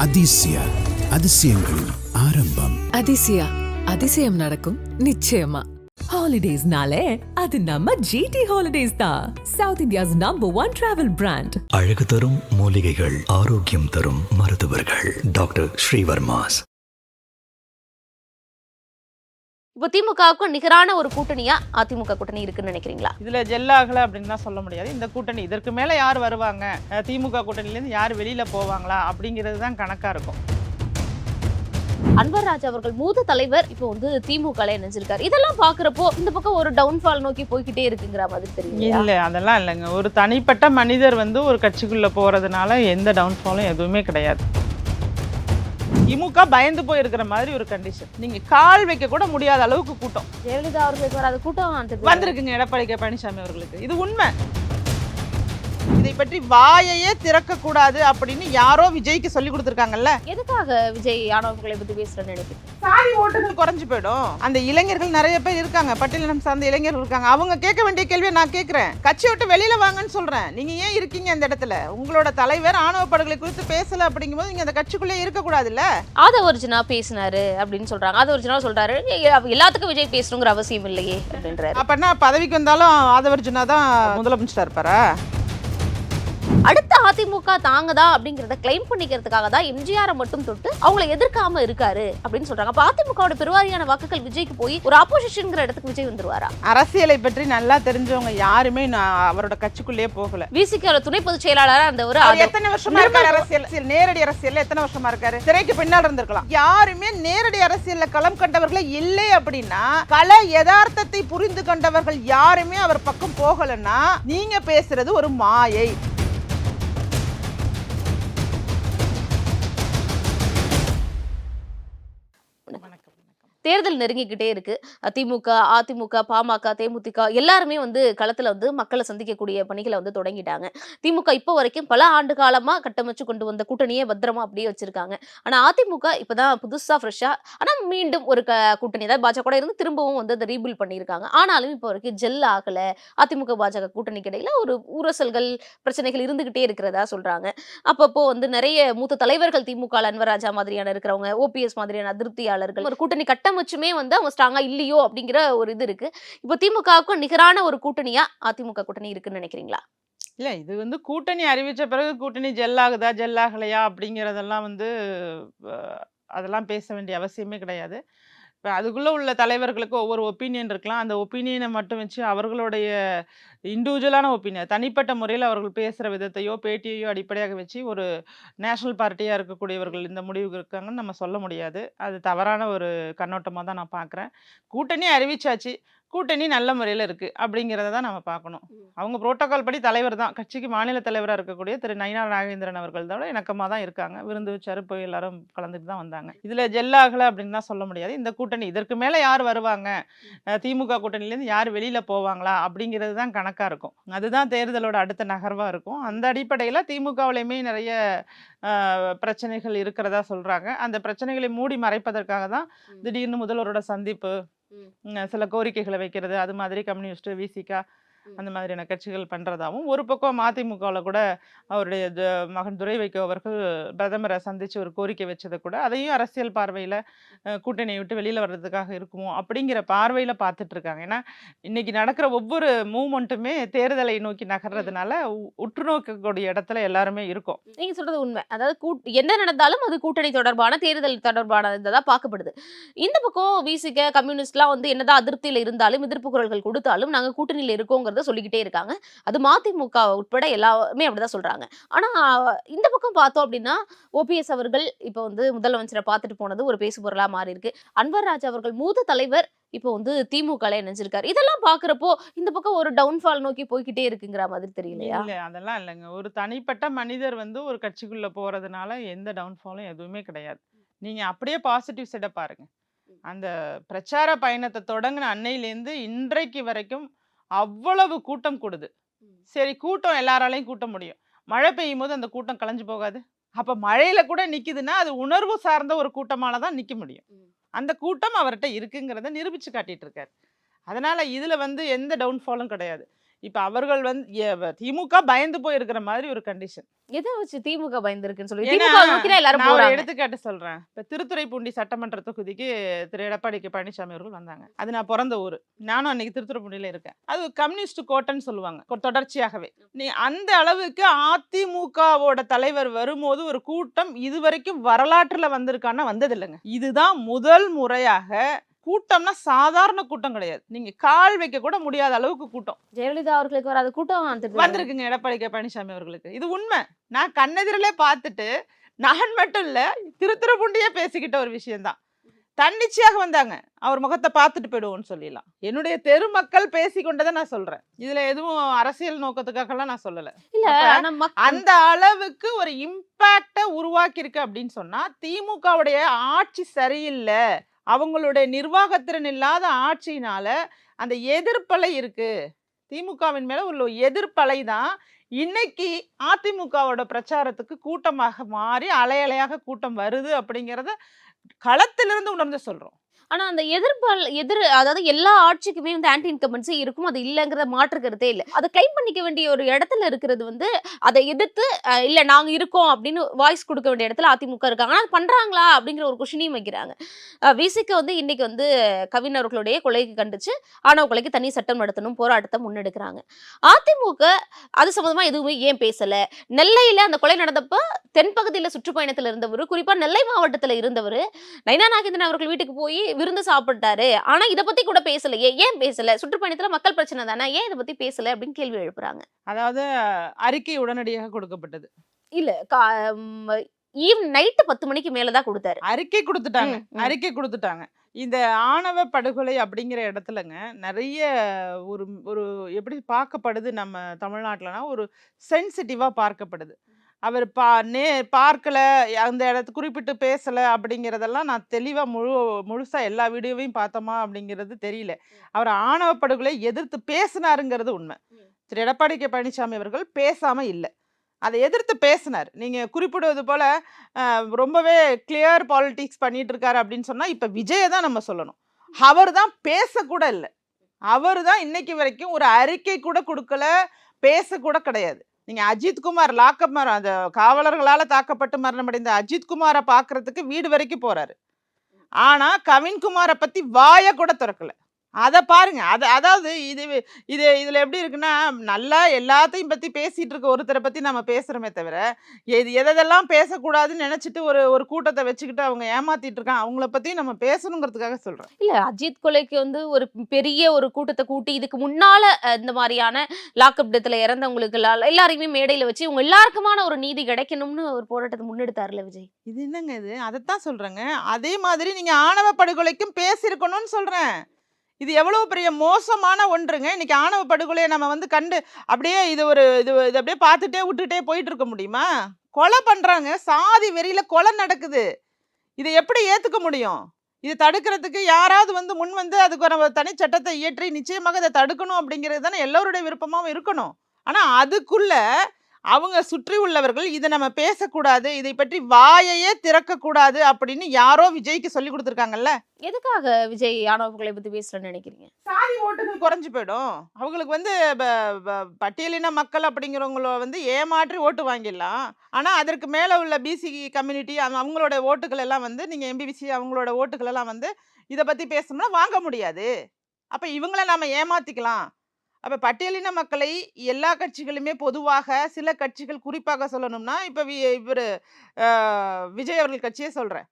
அதிசய அதிசயங்களின் ஆரம்பம். அதிசயா அதிசயம் நடக்கும் நிச்சயமா. ஹாலிடேஸ்னாலே அது நம்ம ஜிடி ஹாலிடேஸ் தான். South India's number 1 travel brand. அழகு தரும் மூலிகைகள், ஆரோக்கியம் தரும் மருத்துவர்கள். டாக்டர் ஸ்ரீவர்மாஸ். இப்போ திமுகவுக்கும் நிகரான ஒரு கூட்டணியா அதிமுக கூட்டணி இருக்குன்னு நினைக்கிறீங்களா? இதுல ஜெல்லாகல அப்படின்னு தான் சொல்ல முடியாது. இந்த கூட்டணி இதற்கு மேல யார் வருவாங்க, திமுக கூட்டணியிலேருந்து யார் வெளியில போவாங்களா அப்படிங்கிறது தான் கணக்கா இருக்கும். அன்வர் ராஜா அவர்கள் மூத்த தலைவர் இப்போ வந்து திமுக இணைஞ்சிருக்காரு. இதெல்லாம் பாக்குறப்போ இந்த பக்கம் ஒரு டவுன்ஃபால் நோக்கி போய்கிட்டே இருக்குங்கிற மாதிரி தெரியும். இல்ல, அதெல்லாம் இல்லைங்க. ஒரு தனிப்பட்ட மனிதர் வந்து ஒரு கட்சிக்குள்ள போறதுனால எந்த டவுன்ஃபாலும் எதுவுமே கிடையாது. திமுக பயந்து போயிருக்கிற மாதிரி ஒரு கண்டிஷன். நீங்க கால் வைக்க கூட முடியாத அளவுக்கு கூட்டம். ஜெயலலிதா அவர்களுக்கு வராத கூட்டம் வந்திருக்குங்க எடப்பாடி கே பழனிசாமி அவர்களுக்கு. இது உண்மை. இதை பற்றி வாயையே திறக்க கூடாது அப்படின்னு யாரோ விஜய்க்கு சொல்லி கொடுத்துருக்காங்கல்ல. எதுக்காக விஜய் ஆணவர்களை பத்தி பேசுறேன்னு நினைக்கிறேன். சாதி ஓட்டுகள் குறைஞ்சு போயிடும். அந்த இளைஞர்கள் நிறைய பேர் இருக்காங்க, பட்டியலினம் சார்ந்த இளைஞர்கள் இருக்காங்க. அவங்க கேட்க வேண்டிய கேள்வியை நான் கேட்கிறேன். கட்சி விட்டு வெளியில வாங்கன்னு சொல்றேன். நீங்க ஏன் இருக்கீங்க அந்த இடத்துல? உங்களோட தலைவர் ஆணவ படுகொலை குறித்து பேசல அப்படிங்கும்போது நீங்க அந்த கட்சிக்குள்ளே இருக்க கூடாதுல்ல. ஆதவர்ஜுனா பேசினாரு அப்படின்னு சொல்றாங்க. ஆதவர்ஜுனா சொல்றாரு எல்லாத்துக்கும் விஜய் பேசணுங்கிற அவசியம் இல்லையே அப்படின்றாரு. அப்பனா பதவிக்கு வந்தாலும் ஆதவர்ஜுனா தான் முதலமைச்சரா இருப்பாரா? அடுத்த அதிமுக தாங்கதா அப்படிங்கறத கிளைம் பண்ணிக்கிறதுக்காக தான் எம்ஜிஆரை மட்டும் தொட்டு அவங்களை எதிர்க்காம இருக்காரு அப்படின்னு சொல்றாங்க. அப்ப அதிமுகவோட பெருவாரியான வாக்குகள் விஜய்க்கு போய் ஒரு ஆப்போசிஷன்ங்கிற இடத்துக்கு விஜய் வந்துருவாரா? அரசியலை பற்றி நல்லா தெரிஞ்சவங்க யாருமே அவரோட கட்சிக்குள்ளேயே போகல. விசிக துணை பொதுச் செயலாளரா இருந்தவர் எத்தனை வருஷமா இருக்காரு அரசியல்? நேரடி அரசியல்ல எத்தனை வருஷமா இருக்காரு? திரைக்கு பின்னால் இருந்திருக்கலாம். யாருமே நேரடி அரசியல்ல களம் கண்டவர்களே இல்லை அப்படின்னா, கல யதார்த்தத்தை புரிந்து கொண்டவர்கள் யாருமே அவர் பக்கம் போகலன்னா நீங்க பேசுறது ஒரு மாயை. தேர்தல் நெருங்கிக்கிட்டே இருக்கு. திமுக, அதிமுக, பாமக, தேமுதிக எல்லாருமே வந்து களத்துல வந்து மக்களை சந்திக்கக்கூடிய பணிகளை வந்து தொடங்கிட்டாங்க. திமுக இப்போ வரைக்கும் பல ஆண்டு காலமா கட்டமைச்சு கொண்டு வந்த கூட்டணியை பத்திரமா அப்படியே வச்சிருக்காங்க. ஆனா அதிமுக இப்பதான் புதுசா ஃப்ரெஷ்ஷா ஆனா மீண்டும் ஒரு கூட்டணி அதாவது பாஜக கூட இருந்து திரும்பவும் வந்து அதை ரீபில்ட் பண்ணியிருக்காங்க. ஆனாலும் இப்போ வரைக்கும் ஜெல் ஆகல. அதிமுக பாஜக கூட்டணிக்கு இடையில ஒரு உரசல்கள் பிரச்சனைகள் இருந்துகிட்டே இருக்கிறதா சொல்றாங்க. அப்பப்போ வந்து நிறைய மூத்த தலைவர்கள் திமுக அன்வராஜா மாதிரியான இருக்கிறவங்க, ஓபிஎஸ் மாதிரியான அதிருப்தியாளர்கள் ஒரு கூட்டணி கட்டமைச்சுமே வந்து அவங்க ஸ்ட்ராங்கா இல்லையோ அப்படிங்கிற ஒரு இது இருக்கு. இப்போ திமுகவுக்கும் நிகரான ஒரு கூட்டணியா அதிமுக கூட்டணி இருக்குன்னு நினைக்கிறீங்களா? இல்ல, இது வந்து கூட்டணி அறிவிச்ச பிறகு கூட்டணி ஜெல்லாகுதா ஜெல்லாகலையா அப்படிங்கிறதெல்லாம் வந்து அதெல்லாம் பேச வேண்டிய அவசியமே கிடையாது. இப்போ அதுக்குள்ளே உள்ள தலைவர்களுக்கு ஒவ்வொரு ஒப்பீனியன் இருக்கலாம். அந்த ஒப்பீனியனை மட்டும் வச்சு அவர்களுடைய இண்டிவிஜுவலான ஒப்பீனியன், தனிப்பட்ட முறையில் அவர்கள் பேசுகிற விதத்தையோ பேட்டியையோ அடிப்படையாக வச்சு ஒரு நேஷனல் பார்ட்டியாக இருக்கக்கூடியவர்கள் இந்த முடிவுக்கு இருக்காங்கன்னு நம்ம சொல்ல முடியாது. அது தவறான ஒரு கண்ணோட்டமாக தான் நான் பார்க்குறேன். கூட்டணி அறிவிச்சாச்சு, கூட்டணி நல்ல முறையில் இருக்குது அப்படிங்கிறத தான் நம்ம பார்க்கணும். அவங்க புரோட்டோகால் படி தலைவர் தான், கட்சிக்கு மாநில தலைவராக இருக்கக்கூடிய திரு நயினார் நாகேந்திரன் அவர்கள் தான் இணக்கமாக தான் இருக்காங்க. விருந்து வச்சாரு, போய் எல்லாரும் கலந்துட்டு தான் வந்தாங்க. இதில் ஜெல்லாகலை அப்படின்னு தான் சொல்ல முடியாது. இந்த கூட்டணி இதற்கு மேலே யார் வருவாங்க, திமுக கூட்டணியிலேருந்து யார் வெளியில் போவாங்களா அப்படிங்கிறது தான் கணக்காக இருக்கும். அதுதான் தேர்தலோட அடுத்த நகர்வாக இருக்கும். அந்த அடிப்படையில் திமுகவிலையுமே நிறைய பிரச்சனைகள் இருக்கிறதா சொல்கிறாங்க. அந்த பிரச்சனைகளை மூடி மறைப்பதற்காக தான் திடீர்னு முதல்வரோட சந்திப்பு, சில கோரிக்கைகளை வைக்கிறது, அது மாதிரி கம்யூனிஸ்ட், விசிகா அந்த மாதிரியான கட்சிகள் பண்ணுறதாகவும், ஒரு பக்கம் அதிமுகவில் கூட அவருடைய மகன் துரை வைகோ அவர்கள் பிரதமரை சந்தித்து ஒரு கோரிக்கை வச்சதை கூட அதையும் அரசியல் பார்வையில் கூட்டணியை விட்டு வெளியில் வர்றதுக்காக இருக்குமோ அப்படிங்கிற பார்வையில் பார்த்துட்டு இருக்காங்க. ஏன்னா இன்னைக்கு நடக்கிற ஒவ்வொரு மூமெண்ட்டுமே தேர்தலை நோக்கி நகர்றதுனால உற்று நோக்கக்கூடிய இடத்துல எல்லாருமே இருக்கும். நீங்க சொல்றது உண்மை. அதாவது என்ன நடந்தாலும் அது கூட்டணி தொடர்பான தேர்தல் தொடர்பானதான் பார்க்கப்படுது. இந்த பக்கம் விசிக கம்யூனிஸ்ட்லாம் வந்து என்னதான் அதிருப்தியில இருந்தாலும் எதிர்ப்பு குரல்கள் கொடுத்தாலும் நாங்க கூட்டணியில இருக்கோங்க சொல்லிக்கிட்டே இருக்காங்க. அது மதிமுக உட்பட எல்லாமே அப்படிதான் சொல்றாங்க. ஆனா இந்த பக்கம் பார்த்தோம் அப்படின்னா ஓபிஎஸ் அவர்கள் இப்ப வந்து முதலமைச்சரை பார்த்துட்டு போனது ஒரு பேசு பொருளா மாறி இருக்கு. அன்வர் ராஜா அவர்கள் மூத்த தலைவர் இப்போ வந்து திமுக இணைஞ்சிருக்காரு. இதெல்லாம் பாக்குறப்போ இந்த பக்கம் ஒரு டவுன்ஃபால் நோக்கி போய்கிட்டே இருக்குங்கிற மாதிரி தெரியலையா? இல்ல, அதெல்லாம் இல்லைங்க. ஒரு தனிப்பட்ட மனிதர் வந்து ஒரு கட்சிக்குள்ள போறதுனால எந்த டவுன்ஃபாலும் எதுவுமே கிடையாது. நீங்க அப்படியே பாசிட்டிவ் சைட பாருங்க. அந்த பிரச்சார பயணத்தை தொடங்கின அன்னையிலேருந்து இன்றைக்கு வரைக்கும் அவ்வளவு கூட்டம் கூடுது. சரி, கூட்டம் எல்லாராலையும் கூட்ட முடியும். மழை பெய்யும் போது அந்த கூட்டம் கலைஞ்சு போகாது. அப்ப மழையில கூட நிக்குதுன்னா அது உணர்வு சார்ந்த ஒரு கூட்டமால தான் நிக்க முடியும். அந்த கூட்டம் அவர்கிட்ட இருக்குங்கிறத நிரூபிச்சு காட்டிட்டு இருக்காரு. அதனால இதுல வந்து எந்த டவுன்ஃபாலும் கிடையாது. இப்ப அவர்கள் திமுக பயந்து போய் இருக்கிற மாதிரி ஒரு கண்டிஷன். எதை வச்சு திமுக பயந்துருக்குன்னு சொல்லி ஏன்னா திமுக நோக்கி தான் எல்லாரும் நான் ஒரு போறாங்க. எடுத்துக்காட்டு சொல்றேன். இப்ப திருத்துறைப்பூண்டி சட்டமன்ற தொகுதிக்கு திரு எடப்பாடி பழனிசாமி அவர்கள் வந்தாங்க. அது நான் பிறந்த ஊர். நானும் அன்னைக்கு திருத்துறைப்பூண்டியில இருக்கேன். அது கம்யூனிஸ்ட் கோட்டைன்னு சொல்லுவாங்க தொடர்ச்சியாகவே. நீ அந்த அளவுக்கு அதிமுகவோட தலைவர் வரும்போது ஒரு கூட்டம் இதுவரைக்கும் வரலாற்றுல வந்திருக்கான்னா வந்தது இல்லைங்க. இதுதான் முதல் முறையாக. கூட்டம்னா சாதாரண கூட்டம் கிடையாது. நீங்க கால் வைக்க கூட முடியாத அளவுக்கு கூட்டம். ஜெயலலிதா அவர்களுக்கு வராத கூட்டம் வந்திருக்குங்க எடப்பாடி பழனிசாமி அவர்களுக்கு. இது உண்மை. நான் கண்ணெதிரிலே பார்த்துட்டு நான் மட்டும் இல்ல திருத்துறைப்பூண்டியே பேசிக்கிட்ட ஒரு விஷயம்தான். தன்னிச்சையாக வந்தாங்க. அவர் முகத்தை பார்த்துட்டு போயிடுவோம்னு சொல்லிடலாம். என்னுடைய தெரு மக்கள் பேசிக்கொண்டதை நான் சொல்றேன். இதுல எதுவும் அரசியல் நோக்கத்துக்காகலாம் நான் சொல்லல. இல்ல அந்த அளவுக்கு ஒரு இம்பாக்ட உருவாக்கி இருக்கு அப்படின்னு சொன்னா திமுகவுடைய ஆட்சி சரியில்லை, அவங்களுடைய நிர்வாகத்திறன் இல்லாத ஆட்சியினால அந்த எதிர்ப்பலை இருக்கு. திமுகவின் மேல உள்ள எதிர்ப்பலை தான் இன்னைக்கு அதிமுகவோட பிரச்சாரத்துக்கு கூட்டமாக மாறி அலையலையாக கூட்டம் வருது அப்படிங்கிறத களத்திலிருந்து உணர்ந்து சொல்றோம். ஆனா அந்த அதாவது எல்லா ஆட்சிக்குமே வந்து ஆன்டி இன்கம்பன்சி இருக்கும். அது இல்லைங்கிற மாற்று கருத்தே இல்லை. அதை கிளைம் பண்ணிக்க வேண்டிய ஒரு இடத்துல இருக்கிறது வந்து அதை எதிர்த்து இல்ல நாங்க இருக்கோம் அப்படின்னு வாய்ஸ் கொடுக்க வேண்டிய இடத்துல அதிமுக இருக்காங்க. ஆனா பண்றாங்களா அப்படிங்கிற ஒரு கொஸ்டினையும் வைக்கிறாங்க. விசிக்கு வந்து இன்னைக்கு வந்து கவின் அவர்களுடைய கொலைக்கு கண்டிச்சு ஆணவ கொலைக்கு தனி சட்டம் நடத்தணும் போராட்டத்தை முன்னெடுக்கிறாங்க. அதிமுக அது சம்பந்தமா எதுவுமே ஏன் பேசல? நெல்லையில அந்த கொலை நடந்தப்ப தென்பகுதியில சுற்றுப்பயணத்துல இருந்தவர், குறிப்பா நெல்லை மாவட்டத்துல இருந்தவர் நைனா நாகேந்திரன் அவர்கள் வீட்டுக்கு போய் விருந்து சாப்பிட்டாரு. ஆனா இத பத்தி கூட பேசலையே, ஏன் பேசல? சுற்றுப்பயணத்துல மக்கள் பிரச்சனை தானே, ஏன் இத பத்தி பேசல அப்படின்னு கேள்வி எழுப்புறாங்க. அதாவது அறிக்கை உடனடியாக கொடுக்கப்பட்டது இல்ல நைட்டு 10 மணிக்கு மேலதான் கொடுத்தாரு. அறிக்கை கொடுத்துட்டாங்க. இந்த ஆணவ படுகொலை அப்படிங்கிற இடத்துலங்க நிறைய ஒரு ஒரு எப்படி பார்க்கப்படுது நம்ம தமிழ்நாட்டுலனா ஒரு சென்சிட்டிவா பார்க்கப்படுது. அவர் பார்க்கல, அந்த இடத்து குறிப்பிட்டு பேசலை அப்படிங்கிறதெல்லாம் நான் தெளிவாக முழுசாக எல்லா வீடியோவையும் பார்த்தோமா அப்படிங்கிறது தெரியல. அவர் ஆணவ படுகொலை எதிர்த்து பேசினாருங்கிறது உண்மை. திரு எடப்பாடி பழனிசாமி அவர்கள் பேசாமல் இல்லை, அதை எதிர்த்து பேசினார். நீங்கள் குறிப்பிடுவது போல் ரொம்பவே கிளியர் பாலிட்டிக்ஸ் பண்ணிட்டு இருக்காரு அப்படின்னு சொன்னால் இப்போ விஜயை தான் நம்ம சொல்லணும். அவர் தான் பேசக்கூட இல்லை. அவர் தான் இன்னைக்கு வரைக்கும் ஒரு அறிக்கை கூட கொடுக்கல, பேசக்கூட கிடையாது. நீங்க அஜித்குமார் லாக்அப் அந்த காவலர்களால தாக்கப்பட்டு மரணமடைந்த அஜித்குமாரை பாக்குறதுக்கு வீடு வரைக்கும் போறாரு. ஆனா கவின்குமாரை பத்தி வாய கூட திறக்கல. அதை பாருங்க. அதாவது இதுல எப்படி இருக்குன்னா, நல்லா எல்லாத்தையும் பத்தி பேசிட்டு இருக்க ஒருத்தரை பத்தி நம்ம பேசுறோமே தவிர எதெல்லாம் பேசக்கூடாதுன்னு நினைச்சிட்டு ஒரு கூட்டத்தை வச்சுக்கிட்டு அவங்க ஏமாத்திட்டு இருக்காங்க, அவங்கள பத்தி நம்ம பேசணுங்கிறதுக்காக சொல்றோம். இல்ல அஜித் கொலைக்கு வந்து ஒரு பெரிய ஒரு கூட்டத்தை கூட்டி இதுக்கு முன்னால இந்த மாதிரியான லாக்அப் டெத்ல இறந்தவங்களுக்கு எல்லாரையுமே மேடையில வச்சு உங்க எல்லாருக்குமான ஒரு நீதி கிடைக்கணும்னு ஒரு போராட்டத்தை முன்னெடுத்தாருல விஜய். இது என்னங்க இது? அதைத்தான் சொல்றேங்க. அதே மாதிரி நீங்க ஆணவ படுகொலைக்கும் பேசியிருக்கணும்னு சொல்றேன். இது எவ்வளவு பெரிய மோசமான ஒன்றுங்க. இன்னைக்கு ஆணவ படுகொலையை நம்ம வந்து கண்டு அப்படியே இது அப்படியே பார்த்துட்டே விட்டுட்டே போயிட்டு இருக்க முடியுமா? கொலை பண்றாங்க, சாதி வெறியில கொலை நடக்குது. இதை எப்படி ஏத்துக்க முடியும்? இதை தடுக்கிறதுக்கு யாராவது வந்து முன் வந்து அதுக்கு ஒரு தனி சட்டத்தை இயற்றி நிச்சயமாக இதை தடுக்கணும் அப்படிங்கிறது தானே எல்லோருடைய விருப்பமாகவும் இருக்கணும். ஆனா அதுக்குள்ள அவங்க சுற்றி உள்ளவர்கள் இதை நம்ம பேசக்கூடாது, இதை பற்றி வாயையே திறக்கக்கூடாது அப்படின்னு யாரோ விஜய்க்கு சொல்லி கொடுத்துருக்காங்கல்ல. எதுக்காக விஜய் ஆணவ பத்தி பேசுறேன்னு நினைக்கிறீங்க? சாதி ஓட்டுகள் குறைஞ்சு போயிடும். அவங்களுக்கு வந்து பட்டியலின மக்கள் அப்படிங்கிறவங்கள வந்து ஏமாற்றி ஓட்டு வாங்கிடலாம். ஆனா அதற்கு மேல உள்ள பிசி கம்யூனிட்டி அவங்களோட ஓட்டுகள் எல்லாம் வந்து நீங்க எம்பிபிசி அவங்களோட ஓட்டுகள் எல்லாம் வந்து இதை பத்தி பேசணும்னா வாங்க முடியாது. அப்ப இவங்களை நாம ஏமாத்திக்கலாம். அப்ப பட்டியலின மக்களை எல்லா கட்சிகளுமே பொதுவாக, சில கட்சிகள் குறிப்பாக சொல்லணும்னா இப்ப இவரு விஜய் அவர்கள் கட்சியே சொல்றேன்.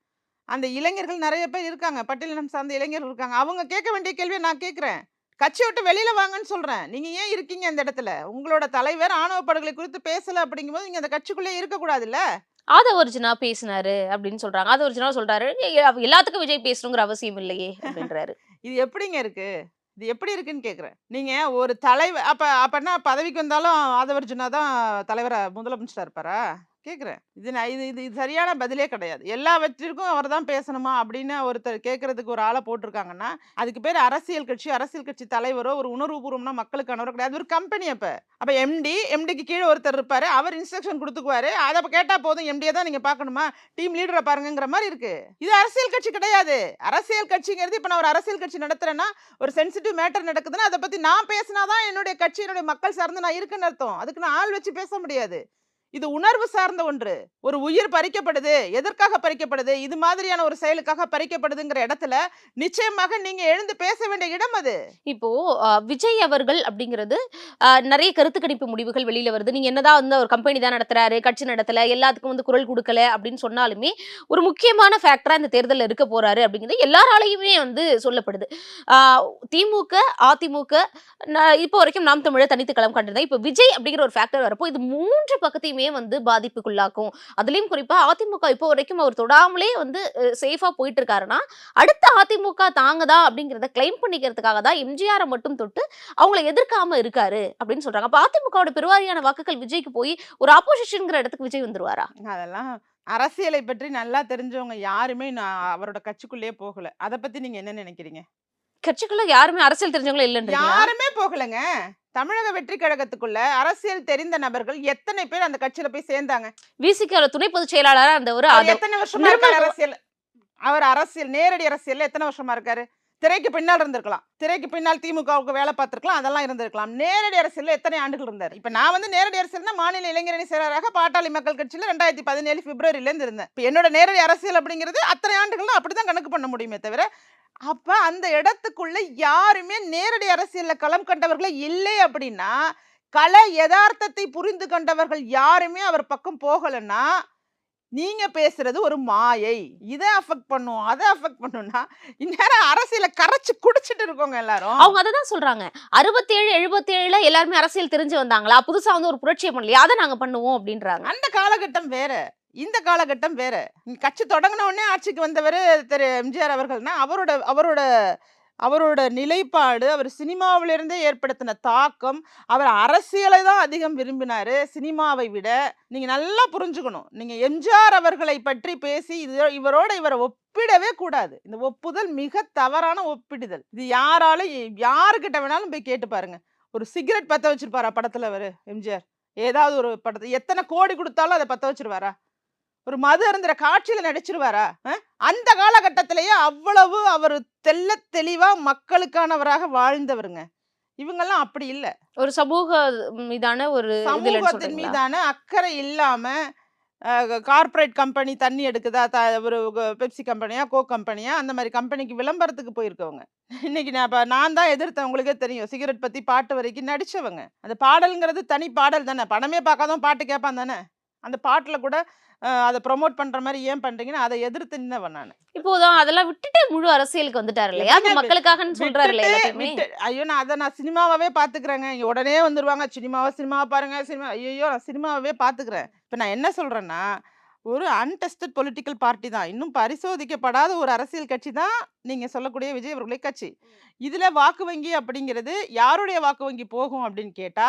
அந்த இளைஞர்கள் நிறைய பேர் இருக்காங்க, பட்டியலினம் சார்ந்த இளைஞர்கள் இருக்காங்க. அவங்க கேட்க வேண்டிய கேள்வியை நான் கேட்கிறேன். கட்சியை விட்டு வெளியில வாங்கன்னு சொல்றேன். நீங்க ஏன் இருக்கீங்க அந்த இடத்துல? உங்களோட தலைவர் ஆணவ படுகொலை குறித்து பேசல அப்படிங்கும்போது நீங்க அந்த கட்சிக்குள்ளே இருக்கக்கூடாதுல்ல. ஆதவர்ஜுனா பேசினாரு அப்படின்னு சொல்றாங்க. ஆதவர்ஜுனா சொல்றாரு எல்லாத்துக்கும் விஜய் பேசணுங்கிற அவசியம் இல்லையே அப்படின்றாரு. இது எப்படிங்க இருக்கு? இது எப்படி இருக்குன்னு கேட்குறேன். நீங்க ஒரு தலைவர் அப்பன்னா பதவிக்கு வந்தாலும் ஆதவர்ஜுனா தான் தலைவரா முதலமைச்சரா இருப்பாரா? கேட்குறேன். இது சரியான பதிலே கிடையாது. எல்லாவற்றிற்கும் அவர் தான் பேசணுமா அப்படின்னு ஒருத்தர் கேட்கறதுக்கு ஒரு ஆளை போட்டிருக்காங்கன்னா, அதுக்கு பேர் அரசியல் கட்சி. அரசியல் கட்சி தலைவரோ ஒரு உணர்வுபூர்வம்னா மக்களுக்கானவரோ கிடையாது. ஒரு கம்பெனி. அப்போ எம்டிக்கு கீழே ஒருத்தர் இருப்பாரு. அவர் இன்ஸ்ட்ரக்ஷன் கொடுத்துக்குவாரு. அதை கேட்டா போதும், எம்டியை தான் நீங்க பார்க்கணுமா, டீம் லீடரை பாருங்கிற மாதிரி இருக்கு. இது அரசியல் கட்சி கிடையாது. அரசியல் கட்சிங்கிறது இப்போ நான் ஒரு அரசியல் கட்சி நடத்துறேன்னா, ஒரு சென்சிட்டிவ் மேட்டர் நடக்குதுன்னா அதை பத்தி நான் பேசினாதான் என்னுடைய கட்சி என்னுடைய மக்கள் சார்ந்து நான் இருக்குன்னு அர்த்தம். அதுக்கு நான் ஆள் வச்சு பேச முடியாது. இது உணர்வு சார்ந்த ஒன்று. ஒரு உயிர் பறிக்கப்படுது, எதற்காக பறிக்கப்படுது, இது மாதிரியான ஒரு செயலுக்காக பறிக்கப்படுதுங்கிற இடத்துல நிச்சயமாக நீங்க எழுந்து பேச வேண்டிய இடம் அது. இப்போ விஜய் அவர்கள் அப்படிங்கிறது நிறைய கருத்து கணிப்பு முடிவுகள் வெளியில வருது. நீங்க என்னதான் வந்து ஒரு கம்பெனி தான் நடத்துறாரு, கட்சி நடத்தல, எல்லாத்துக்கும் வந்து குரல் கொடுக்கல அப்படின்னு சொன்னாலுமே ஒரு முக்கியமான ஃபேக்டரா இந்த தேர்தலில் இருக்க போறாரு அப்படிங்கிறது எல்லாராலையுமே வந்து சொல்லப்படுது. திமுக, அதிமுக இப்போ வரைக்கும் நாம் தமிழர் தனித்து களம் கண்டிருந்தா, இப்போ விஜய் அப்படிங்கிற ஒரு ஃபேக்டர் வரப்போ இது 3 பக்கத்தையுமே வந்து பாதிப்புக்குள்ளாக்கும். அதுலயும் குறிப்பா அதிமுக இப்போ வரைக்கும் அவர் தொடாமலே வந்து சேஃபா போயிட்டு இருக்காருன்னா, அடுத்த அதிமுக தாங்க தான் அப்படிங்கிறத கிளைம் பண்ணிக்கிறதுக்காக தான் எம்ஜிஆரை மட்டும் தொட்டு அவங்களை எதிர்க்காம இருக்காரு அப்படின்னு சொல்றாங்க. அப்ப அதிமுகவோட பெருவாரியான வாக்குகள் விஜய்க்கு போய் ஒரு ஆப்போசிஷன்ங்கிற இடத்துக்கு விஜய் வந்துருவாரா? அதெல்லாம் அரசியலை பற்றி நல்லா தெரிஞ்சவங்க யாருமே அவரோட கட்சிக்குள்ளேயே போகல. அதை பத்தி நீங்க என்ன நினைக்கிறீங்க? கட்சிக்குள்ள யாருமே அரசியல் தெரிஞ்சவங்களே இல்லைன்றீங்களா? யாருமே போகலங்க. தமிழக வெற்றி கழகத்துக்குள்ள அரசியல் தெரிந்த நபர்கள் எத்தனை பேர் அந்த கட்சியில போய் சேர்ந்தாங்க? விசிக துணை பொதுச் செயலாளரா இருந்தவர் எத்தனை வருஷமா இருக்காரு அரசியல்? அவர் அரசியல் நேரடி அரசியல்ல எத்தனை வருஷமா இருக்காரு? திரைக்கு பின்னால் இருந்திருக்கலாம், திரைக்கு பின்னால் திமுகவுக்கு வேலை பார்த்திருக்கலாம், அதெல்லாம் இருந்திருக்கலாம். நேரடி அரசியல்ல எத்தனை ஆண்டுகள் இருந்தார்? இப்ப நான் வந்து நேரடி அரசியல்னா மாநில இளைஞரணி செயலராக பாட்டாளி மக்கள் கட்சியில 2017 பிப்ரவரியில இருந்து இருந்தேன். இப்ப என்னோட நேரடி அரசியல் அப்படிங்கிறது அத்தனை ஆண்டுகள் அப்படிதான் கணக்கு பண்ண முடியுமே தவிர, அப்ப அந்த இடத்துக்குள்ள யாருமே நேரடி அரசியல்ல களம் கண்டவர்களே இல்லை. அப்படின்னா கல யதார்த்தத்தை புரிந்து கொண்டவர்கள் யாருமே அவர் பக்கம் போகலன்னா, நீங்க பேசுறது ஒரு மாயை. இதை அஃபெக்ட் பண்ணும், அதை அஃபெக்ட் பண்ணும்னா இந்நேரம் அரசியல கரைச்சு குடிச்சிட்டு இருக்கோங்க எல்லாரும். அவங்க அததான் சொல்றாங்க. 67, 77 எல்லாருமே அரசியல் தெரிஞ்சு வந்தாங்களா, புதுசா வந்து ஒரு புரட்சியை பண்ணலையா, அதை நாங்க பண்ணுவோம் அப்படின்றாங்க. அந்த காலகட்டம் வேற, இந்த காலகட்டம் வேற. கட்சி தொடங்கின உடனே ஆட்சிக்கு வந்தவர் திரு எம்ஜிஆர் அவர்கள்னா அவரோட நிலைப்பாடு, அவர் சினிமாவிலிருந்தே ஏற்படுத்தின தாக்கம், அவர் அரசியலை தான் அதிகம் விரும்பினாரு சினிமாவை விட. நீங்க நல்லா புரிஞ்சுக்கணும். நீங்க எம்ஜிஆர் அவர்களை பற்றி பேசி இவரை ஒப்பிடவே கூடாது. இந்த ஒப்புதல் மிக தவறான ஒப்பிடுதல். இது யாருக்கிட்ட வேணாலும் போய் கேட்டு பாருங்க. ஒரு சிகரெட் பத்த வச்சிருப்பாரா படத்துல அவரு எம்ஜிஆர்? ஏதாவது ஒரு படத்தை எத்தனை கோடி கொடுத்தாலும் அதை பத்த வச்சிருவாரா? ஒரு மது அருந்துற காட்சியில நடிச்சிருவாரா? அந்த காலகட்டத்திலேயே அவ்வளவு அவர் தெல்ல தெளிவா மக்களுக்கானவராக வாழ்ந்தவருங்க. இவங்கெல்லாம் அப்படி இல்ல. ஒரு சமூக மீதான ஒரு சமூகத்தின் மீதான அக்கறை இல்லாம கார்ப்பரேட் கம்பெனி தண்ணி எடுக்குதா, ஒரு பெப்சி கம்பெனியா, கோக் கம்பெனியா, அந்த மாதிரி கம்பெனிக்கு விளம்பரத்துக்கு போயிருக்கவங்க. இன்னைக்கு நான் தான் எதிர்த்தேன், உங்களுக்கே தெரியும். சிகரெட் பத்தி பாட்டு வரைக்கும் நடிச்சவங்க. அந்த பாடல்ங்கிறது தனி பாடல் தானே. படமே பார்க்காதவன் பாட்டு கேட்பான் தானே. அந்த பாட்டுல கூட அதை ப்ரொமோட் பண்ற மாதிரி ஏன் பண்றீங்கன்னு அதை எதிர்த்து நின்னவன் நான். இப்போதான் அதெல்லாம் விட்டுட்டு முழு அரசியலுக்கு வந்துட்டாரு இல்லையா? அது மக்களுக்காக சொல்றாரு இல்லையா? ஐயோ, நான் சினிமாவே பாத்துக்கிறேங்க. இங்க உடனே வந்துருவாங்க, சினிமாவை பாருங்க, சினிமா. ஐயோ, நான் சினிமாவே பாத்துக்கிறேன். இப்ப நான் என்ன சொல்றேன்னா, ஒரு அன்டெஸ்டட் பொலிட்டிக்கல் பார்ட்டி தான், இன்னும் பரிசோதிக்கப்படாத ஒரு அரசியல் கட்சி தான் நீங்க சொல்லக்கூடிய விஜய் அவர்களுடைய கட்சி. இதுல வாக்கு வங்கி அப்படிங்கிறது யாருடைய வாக்கு வங்கி போகும் அப்படின்னு கேட்டா,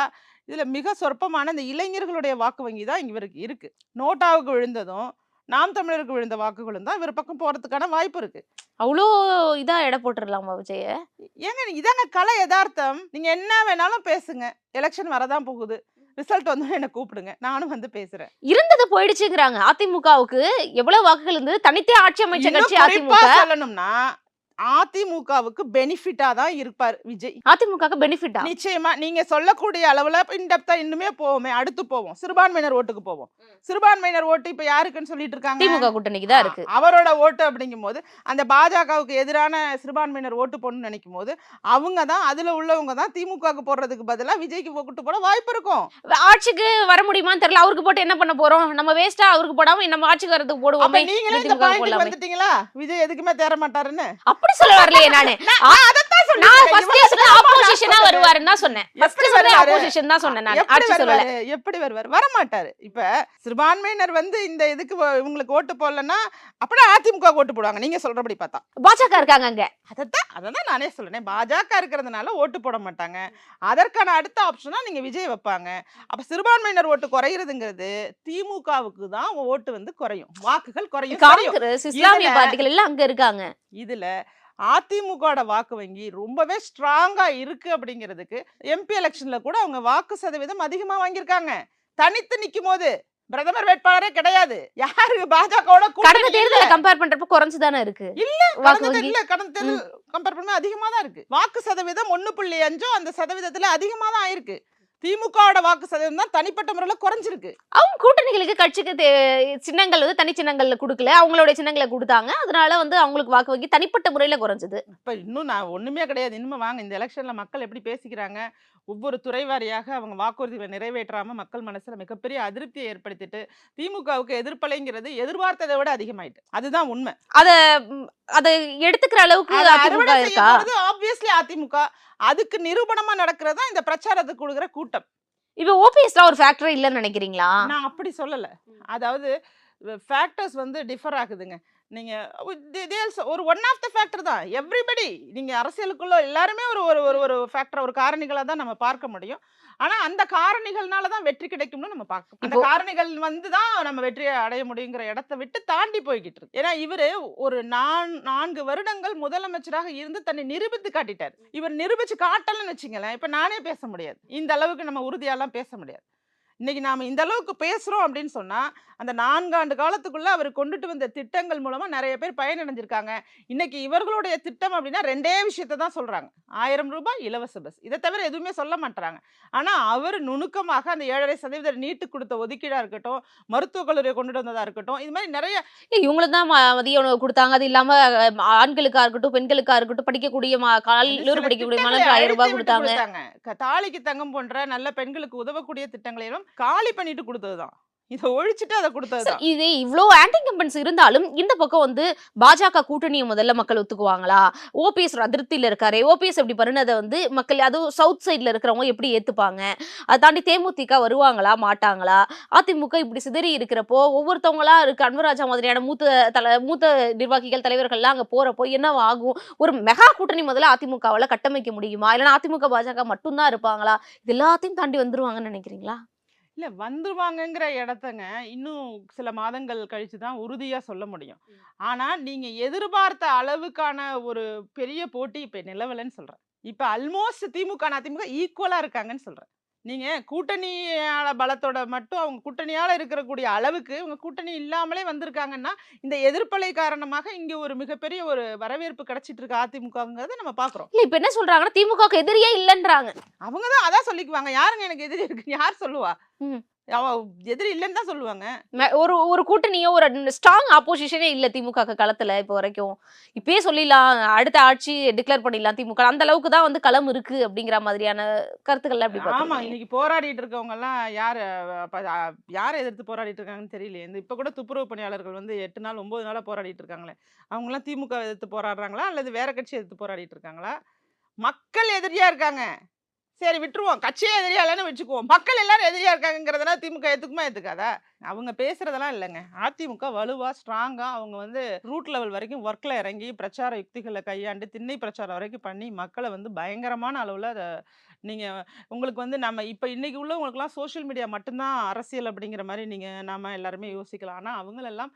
இதுல மிக சொற்பமான இந்த இளைஞர்களுடைய வாக்கு வங்கி தான் இவருக்கு இருக்கு. நோட்டாவுக்கு விழுந்ததும் நாம் தமிழருக்கு விழுந்த வாக்குகளும் தான் இவர் பக்கம் போறதுக்கான வாய்ப்பு இருக்கு. அவ்வளோ இதா எடை போட்டுடலாமா விஜய? ஏங்க, இதாங்க கலை யதார்த்தம். நீங்க என்ன வேணாலும் பேசுங்க, எலெக்ஷன் வரதான் போகுது, ரிசல்ட் வந்து என்ன கூப்பிடுங்க, நானும் வந்து பேசுறேன். இருந்தது போயிடுச்சுங்கிறாங்க. அதிமுகவுக்கு எவ்வளவு வாக்குகள் இருந்தது? தனித்தே ஆட்சி அமைச்ச கட்சி அதிமுக. சொல்லணும்னா அதிமுகவுக்கு பெனிஃபிட்டா தான் இருப்பார் விஜய். அதிமுகவுக்கு பெனிஃபிட்டா? நிச்சயமா. நீங்க சொல்லக்கூடிய அளவுல இன்டெப்தா இன்னுமே போவோமே, அடுத்து போவோம், சிறுபான்மையினர் ஓட்டுக்கு போவோம். சிறுபான்மையினர் ஓட்டு இப்ப யாருக்குன்னு சொல்லிட்டு இருக்காங்க? திமுக கூட்டணிக்கு தான் இருக்கு. அவரோட ஓட்டு அப்படிங்கும் போது அந்த பாஜகவுக்கு எதிரான சிறுபான்மையினர் ஓட்டு போடணும்னு நினைக்கும் போது அவங்க தான், அதுல உள்ளவங்க தான் திமுகவுக்கு போடுறதுக்கு பதிலா விஜய்க்கு ஓட்டு போட வாய்ப்பு இருக்கும். ஆட்சிக்கு வர முடியுமான்னு தெரியல. அவருக்கு போட்டு என்ன பண்ண போறோம்? நம்ம வேஸ்டா அவருக்கு போடாம நம்ம ஆட்சிக்கு வரதுக்கு போடுவோம். நீங்களே இந்த பாயிண்ட்க்கு வந்துட்டீங்களா, விஜய் எதுக்குமே தேற மாட்டாருன்னு? அப்படி அப்படி சொல்ல வரலையே நானு. நான் ஃபர்ஸ்டே சொன்ன ஆப்போசிஷனா வருவாருன்னு தான் சொன்னேன். ஃபர்ஸ்ட் சொன்ன ஆப்போசிஷன் தான் சொன்னேன் நான். ஆட்சி சொல்லல. எப்படி வருவார்? வர மாட்டாரு. இப்ப சிறுபான்மையினர் வந்து இந்த இதுக்கு உங்களுக்கு ஓட்டு போடலன்னா அப்படியே அதிமுக ஓட்டு போடுவாங்க. நீங்க சொல்றபடி பார்த்தா பாஜக இருக்காங்க அங்க. அததான் நானே சொல்றேன். பாஜக இருக்கிறதுனால ஓட்டு போட மாட்டாங்க. அதற்கான அடுத்த ஆப்ஷனா நீங்க விஜய் வைப்பாங்க. அப்ப சிறுபான்மையினர் ஓட்டு குறையிறதுங்கிறது திமுகவுக்கு தான் ஓட்டு வந்து குறையும், வாக்குகள் குறையும். காங்கிரஸ் இஸ்லாமிய பார்ட்டிகள் எல்லாம் அங்க இருக்காங்க. இதுல அதிமுக வாக்கு வங்கி ரொம்பவே ஸ்ட்ராங்கா இருக்கு அப்படிங்கிறதுக்கு எம்பி எலெக்ஷன்ல கூட அவங்க வாக்கு சதவீதம் அதிகமா வாங்கியிருக்காங்க. தனித்து நிக்கும் போது பிரதமர் வேட்பாளரே கிடையாது. யாரு பாஜகவோட கடந்த தேர்தலை கம்பேர் பண்றப்ப குறைஞ்சுதானே இருக்கு. கடந்த தேர்தல் கம்பேர் பண்ணா அதிகமா தான் இருக்கு. வாக்கு சதவீதம் 1.5 அந்த சதவீதத்துல அதிகமா தான் ஆயிருக்கு. திமுகவோட வாக்கு சதவீதம் தான் தனிப்பட்ட முறையில குறைஞ்சிருக்கு. அவங்க கூட்டணிகளுக்கு கட்சிக்கு சின்னங்கள் வந்து தனி சின்னங்கள்ல கொடுக்கல, அவங்களுடைய சின்னங்களை கொடுத்தாங்க. அதனால வந்து அவங்களுக்கு வாக்கு வங்கி தனிப்பட்ட முறையில குறைஞ்சது. இப்ப இன்னும் நான் ஒண்ணுமே கிடையாது. இன்னும் வாங்க இந்த எலெக்ஷன்ல மக்கள் எப்படி பேசிக்கிறாங்க, ஒவ்வொரு துறை வாரியாக அவங்க வாக்குறுதிகளை நிறைவேற்றாம மக்கள் மனசுல மிகப்பெரிய அதிருப்தியை ஏற்படுத்திட்டு திமுகவுக்கு எதிர்ப்பலைங்கிறது எதிர்பார்த்ததை விட அதிகமாயிட்டு. அதுதான் உண்மை. அதை எடுத்துக்கிற அளவுக்கு அதிமுக இருக்கா? ஆப்வியஸ்லி அதிமுக அதுக்கு நிரூபணமா நடக்கிறதா இந்த பிரச்சாரத்துக்கு கொடுக்குற கூட்டம். இப்ப ஓபிஎஸ்ல ஒரு ஃபேக்டர் இல்லன்னு நினைக்கிறீங்களா? நான் அப்படி சொல்லல. அதாவது ஃபேக்டர்ஸ் வந்து டிஃபர் ஆகுதுங்க. நீங்க ஒரு ஒன் ஆஃப் த ஃபேக்டர் தான். எவ்ரிபடி நீங்க அரசியலுக்குள்ள எல்லாருமே ஒரு ஃபேக்டர், ஒரு காரணிகளா தான் நம்ம பார்க்க முடியும். ஆனா அந்த காரணிகள்னால தான் வெற்றி கிடைக்கும்னு நம்ம பார்க்கணும். அந்த காரணிகள் வந்து தான் நம்ம வெற்றியை அடைய முடியுங்கிற இடத்தை விட்டு தாண்டி போய்கிட்டு இருக்கு. ஏன்னா இவரு ஒரு 4 வருடங்கள் முதலமைச்சராக இருந்து தன்னை நிரூபித்து காட்டிட்டார். இவர் நிரூபிச்சு காட்டலன்னு வச்சுங்களேன், இப்ப நானே பேச முடியாது. இந்த அளவுக்கு நம்ம உறுதியாலாம் பேச முடியாது. இன்னைக்கு நாம இந்த அளவுக்கு பேசுறோம் அப்படின்னு சொன்னா அந்த 4 ஆண்டு காலத்துக்குள்ள அவர் கொண்டுட்டு வந்த திட்டங்கள் மூலமா நிறைய பேர் பயனடைஞ்சிருக்காங்க. இன்னைக்கு இவர்களுடைய திட்டம் அப்படின்னா 2 விஷயத்தை தான் சொல்றாங்க. 1000 ரூபாய் இலவச பஸ், இதை தவிர எதுவுமே சொல்ல மாட்டாங்க. ஆனா அவர் நுணுக்கமாக அந்த 7.5% நீட்டு கொடுத்த ஒதுக்கீடா இருக்கட்டும், மருத்துவக் கல்லூரியை கொண்டுட்டு வந்ததா இருக்கட்டும், இது மாதிரி நிறைய இவங்களுக்கு தான் மதிய உணவு கொடுத்தாங்க. அது இல்லாம ஆண்களுக்கா இருக்கட்டும் பெண்களுக்கா இருக்கட்டும் படிக்கக்கூடிய கல்லூரி படிக்கக்கூடிய மாணவர்களுக்கு 1000 ரூபாய் கொடுத்தாங்க. தாலிக்கு தங்கம் போன்ற நல்ல பெண்களுக்கு உதவக்கூடிய திட்டங்களையும் காலி பண்ணிட்டு கொடுத்ததுதான். இதை ஒழிச்சிட்டு அதை கொடுத்ததுதான். இது இவ்வளோ ஆன்டி கம்பன்ஸ் இருந்தாலும் இந்த பக்கம் வந்து பாஜக கூட்டணியை முதல்ல மக்கள் ஒத்துக்குவாங்களா? ஓபிஎஸ் அதிருப்தியில இருக்காரு. ஓபிஎஸ் எப்படி பண்ணதை வந்து மக்கள், அதுவும் சவுத் சைட்ல இருக்கிறவங்க எப்படி ஏத்துப்பாங்க? அதை தாண்டி தேமுதிக வருவாங்களா மாட்டாங்களா? அதிமுக இப்படி சிதறி இருக்கிறப்போ ஒவ்வொருத்தவங்களா இருக்கு. அன்பராஜா மாதிரியான மூத்த நிர்வாகிகள் தலைவர்கள்லாம் அங்க போறப்போ என்ன ஆகும்? ஒரு மெகா கூட்டணி முதல்ல அதிமுகவால கட்டமைக்க முடியுமா? இல்லைன்னா அதிமுக பாஜக மட்டும்தான் இருப்பாங்களா? இது எல்லாத்தையும் தாண்டி வந்துருவாங்கன்னு நினைக்கிறீங்களா? இல்ல வந்துருவாங்கங்கிற இடத்தங்க இன்னும் சில மாதங்கள் கழிச்சு தான் உறுதியா சொல்ல முடியும். ஆனா நீங்க எதிர்பார்த்த அளவுக்கான ஒரு பெரிய போட்டி இப்ப நிலவலன்னு சொல்றேன். இப்ப ஆல்மோஸ்ட் திமுக அதிமுக ஈக்குவலா இருக்காங்கன்னு சொல்றேன். நீங்க கூட்டணியால பலத்தோட மட்டும் அவங்க கூட்டணியால இருக்கக்கூடிய அளவுக்கு இவங்க கூட்டணி இல்லாமலே வந்திருக்காங்கன்னா இந்த எதிர்ப்பலை காரணமாக இங்க ஒரு மிகப்பெரிய ஒரு வரவேற்பு கிடைச்சிட்டு இருக்கு அதிமுகங்கிறத நம்ம பாக்குறோம். இல்ல இப்ப என்ன சொல்றாங்கன்னா திமுக எதிரியே இல்லைன்றாங்க. அவங்கதான் அதான் சொல்லிக்குவாங்க. யாருங்க எனக்கு எதிரி இருக்கு யார் சொல்லுவா? எதிரி இல்லைன்னு தான் சொல்லுவாங்க. ஒரு கூட்டணியோ ஒரு ஸ்ட்ராங் ஆப்போசிஷனே இல்ல திமுக களத்துல இப்ப வரைக்கும். இப்பயே சொல்லிடலாம் அடுத்த ஆட்சி டிக்ளேர் பண்ணிடலாம் திமுக. அந்த அளவுக்கு தான் வந்து களம் இருக்கு அப்படிங்கிற மாதிரியான கருத்துக்கள் அப்படி. ஆமா இன்னைக்கு போராடிட்டு இருக்கவங்க எல்லாம் யாரை எதிர்த்து போராடிட்டு இருக்காங்கன்னு தெரியல. இப்ப கூட துப்புரவு பணியாளர்கள் வந்து 8 நாள் 9 நாளா போராடிட்டு இருக்காங்களே, அவங்க எல்லாம் திமுக எதிர்த்து போராடுறாங்களா அல்லது வேற கட்சி எதிர்த்து போராடிட்டு இருக்காங்களா? மக்கள் எதிரியா இருக்காங்க. சரி விட்டுருவோம், கட்சியே எதிரியா இல்லைன்னு வச்சுக்குவோம். மக்கள் எல்லாரும் எதிரியா இருக்காங்கிறதுனா திமுக ஏத்துக்குமா ஏத்துக்காதா? அவங்க பேசுறதெல்லாம் இல்லைங்க. அதிமுக வலுவா ஸ்ட்ராங்கா அவங்க வந்து ரூட் லெவல் வரைக்கும் ஒர்க்ல இறங்கி பிரச்சார யுக்திகளை கையாண்டு திண்ணை பிரச்சாரம் வரைக்கும் பண்ணி மக்களை வந்து பயங்கரமான அளவுல அதை நீங்க உங்களுக்கு வந்து நம்ம இப்ப இன்னைக்கு உள்ளவங்களுக்குலாம் சோசியல் மீடியா மட்டும்தான் அரசியல் அப்படிங்கிற மாதிரி நீங்க நாம எல்லாருமே யோசிக்கலாம். ஆனா அவங்களெல்லாம்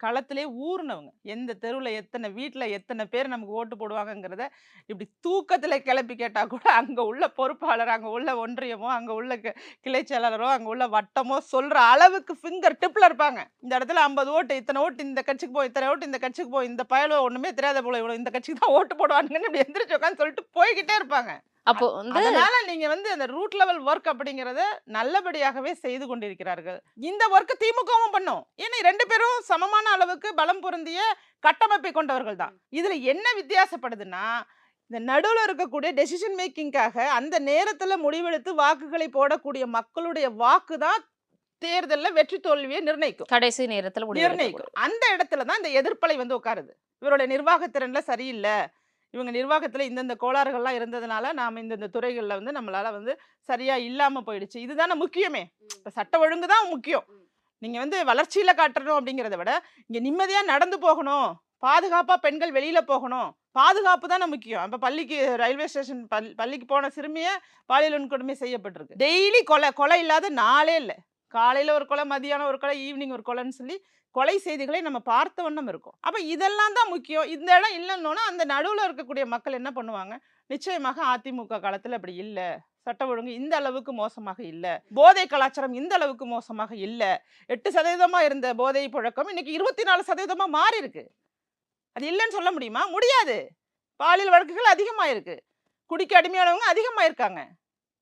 களத்திலே ஊர்னவங்க. எந்த தெருவில் எத்தனை வீட்டில் எத்தனை பேர் நமக்கு ஓட்டு போடுவாங்கங்கிறத இப்படி தூக்கத்தில் கிளப்பி கேட்டால் கூட அங்கே உள்ள பொறுப்பாளர், அங்கே உள்ள ஒன்றியமோ, அங்கே உள்ள கிளை செயலாளரோ, அங்கே உள்ள வட்டமோ சொல்கிற அளவுக்கு ஃபிங்கர் டிப்பில் இருப்பாங்க. இந்த இடத்துல 50 ஓட்டு, இத்தனை ஓட்டு இந்த கட்சிக்கு போய், இத்தனை ஓட்டு இந்த கட்சிக்கு போய், இந்த பயலோ ஒன்றுமே தெரியாத போல இவ்வளோ இந்த கட்சிக்கு தான் ஓட்டு போடுவாங்கன்னு இப்படி எந்திரிச்சு உட்காந்து சொல்லிட்டு போய்கிட்டே இருப்பாங்க. அப்போ அதனால நீங்க வந்து அந்த ரூட் லெவல் ஒர்க் அப்படிங்கறத நல்லபடியாகவே செய்து கொண்டிருக்கிறார்கள். இந்த ஒர்க் திமுகவும் பண்ணும். ஏன்னா 2 பேரும் சமமான அளவுக்கு பலம் பொருந்திய கட்டமைப்பை கொண்டவர்கள் தான். இதுல என்ன வித்தியாசப்படுதுன்னா இந்த நடுவில் இருக்கக்கூடிய டெசிஷன் மேக்கிங்காக அந்த நேரத்துல முடிவெடுத்து வாக்குகளை போடக்கூடிய மக்களுடைய வாக்கு தான் தேர்தல்ல வெற்றி தோல்வியை நிர்ணயிக்கும். கடைசி நேரத்துல நிர்ணயிக்கும். அந்த இடத்துல தான் இந்த எதிர்ப்பலை வந்து உட்காருது. இவருடைய நிர்வாகத்திறன்ல சரியில்லை, இவங்க நிர்வாகத்துல இந்தந்த கோளாறுகள்லாம் இருந்ததுனால நாம இந்த துறைகள்ல வந்து நம்மளால வந்து சரியா இல்லாம போயிடுச்சு. இதுதானே முக்கியமே. இப்ப சட்ட ஒழுங்கு தான் முக்கியம். நீங்க வந்து வளர்ச்சியில காட்டணும் அப்படிங்கிறத விட இங்க நிம்மதியா நடந்து போகணும், பாதுகாப்பா பெண்கள் வெளியில போகணும், பாதுகாப்பு தானே முக்கியம். அப்ப பள்ளிக்கு ரயில்வே ஸ்டேஷன் பள்ளிக்கு போன சிறுமிய பாலியல் வன்கொடுமை செய்யப்பட்டிருக்கு. டெய்லி கொலை இல்லாத நாளே இல்லை. காலையில ஒரு கொலை, மதியானம் ஒரு கொலை, ஈவினிங் ஒரு கொலைன்னு சொல்லி கொலை செய்திகளை நம்ம பார்த்த வண்ணம் இருக்கும். அப்ப இதெல்லாம் தான் முக்கியம். இந்த இடம் இல்லைன்னா அந்த நடுவுல இருக்கக்கூடிய மக்கள் என்ன பண்ணுவாங்க? நிச்சயமாக அதிமுக காலத்துல அப்படி இல்லை, சட்ட ஒழுங்கு இந்த அளவுக்கு மோசமாக இல்லை, போதை கலாச்சாரம் இந்த அளவுக்கு மோசமாக இல்லை, 8% இருந்த போதை புழக்கம் இன்னைக்கு 24% மாறி இருக்கு. அது இல்லைன்னு சொல்ல முடியுமா? முடியாது. பாலியல் வழக்குகள் அதிகமாயிருக்கு, குடிக்க அடிமையானவங்க அதிகமாயிருக்காங்க,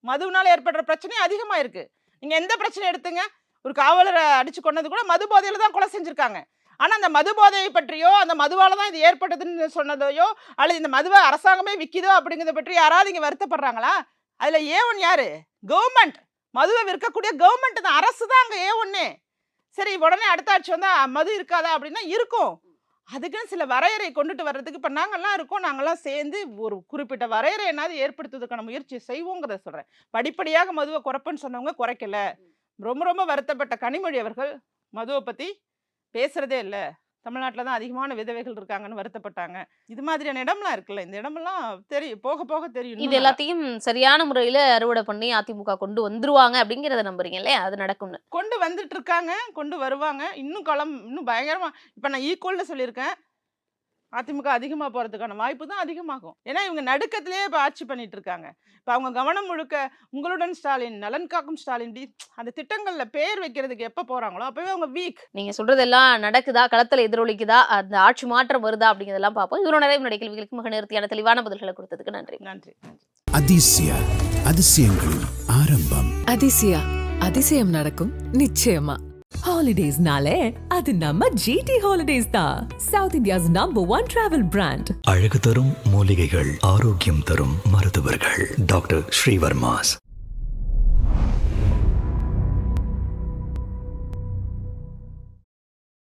மதுவினால ஏற்படுற பிரச்சனை அதிகமாயிருக்கு. நீங்க எந்த பிரச்சனை எடுத்துங்க, ஒரு காவலரை அடிச்சு கொண்டது கூட மது போதையில தான் கொலை செஞ்சிருக்காங்க. ஆனா அந்த மது போதையை பற்றியோ அந்த மதுவால தான் இது ஏற்பட்டதுன்னு சொன்னதையோ அல்லது இந்த மதுவை அரசாங்கமே விற்கிதோ அப்படிங்கிறத பற்றி யாராவது இங்க வருத்தப்படுறாங்களா? அதுல A1 யாரு? கவர்மெண்ட். மதுவை விற்கக்கூடிய கவர்மெண்ட் தான், அரசு தான் அங்க A1. சரி, உடனே அடுத்த ஆட்சி வந்தா மது இருக்காதா அப்படின்னா இருக்கும். அதுக்குன்னு சில வரையறை கொண்டுட்டு வர்றதுக்கு இப்ப நாங்கெல்லாம் இருக்கோம், நாங்கெல்லாம் சேர்ந்து ஒரு குறிப்பிட்ட வரையறை என்னாவது ஏற்படுத்துவதற்கான முயற்சி செய்வோங்கிறத சொல்றேன். படிப்படியாக மதுவை குறைப்புன்னு சொன்னவங்க குறைக்கல. ரொம்ப ரொம்ப வருத்தப்பட்ட கனிமொழி அவர்கள் மதுவை பத்தி பேசுறதே இல்லை, தமிழ்நாட்டில் தான் அதிகமான விதவைகள் இருக்காங்கன்னு வருத்தப்பட்டாங்க. இது மாதிரியான இடம்லாம் இருக்குல்ல, இந்த இடமெல்லாம் தெரியும், போக போக தெரியும். இது எல்லாத்தையும் சரியான முறையில அறுவடை பண்ணி அதிமுக கொண்டு வந்துருவாங்க அப்படிங்கறத நம்புறீங்க இல்லையா? அது நடக்கும்னு. கொண்டு வந்துட்டு இருக்காங்க, கொண்டு வருவாங்க. இன்னும் பயங்கரமா. இப்ப நான் ஈக்குவல்னு சொல்லியிருக்கேன். அதிமுக அதிகமா போறதுக்கான வாய்ப்பு தான் அதிகமாகும். ஏன்னா இவங்க நடுக்கத்திலேயே இப்ப ஆட்சி பண்ணிட்டு இருக்காங்க. இப்ப அவங்க கவனம் முழுக்க உங்களுடன் ஸ்டாலின், நலன் காக்கும் ஸ்டாலின், அந்த திட்டங்கள்ல பேர் வைக்கிறதுக்கு எப்ப போறாங்களோ அப்பவே அவங்க வீக். நீங்க சொல்றதெல்லாம் நடக்குதா, களத்துல எதிரொலிக்குதா, அந்த ஆட்சி மாற்றம் வருதா அப்படிங்கிறதெல்லாம் பார்ப்போம். இவ்வளவு நிறைய முன்னாடி கேள்விகளுக்கு மிக நேர்த்தியான தெளிவான பதில்களை கொடுத்ததுக்கு நன்றி. நன்றி. அதிசய அதிசயங்களின் ஆரம்பம். அதிசயா, அதிசயம் நடக்கும் நிச்சயமா. ஹாலிடேஸ்னாலே அது நம்ம GT ஹாலிடேஸ் தான். South India's #1 travel brand. அழகு தரும் மூலிகைகள், ஆரோக்கியம் தரும் மருத்துவர்கள். டாக்டர் ஸ்ரீவர்மாஸ்.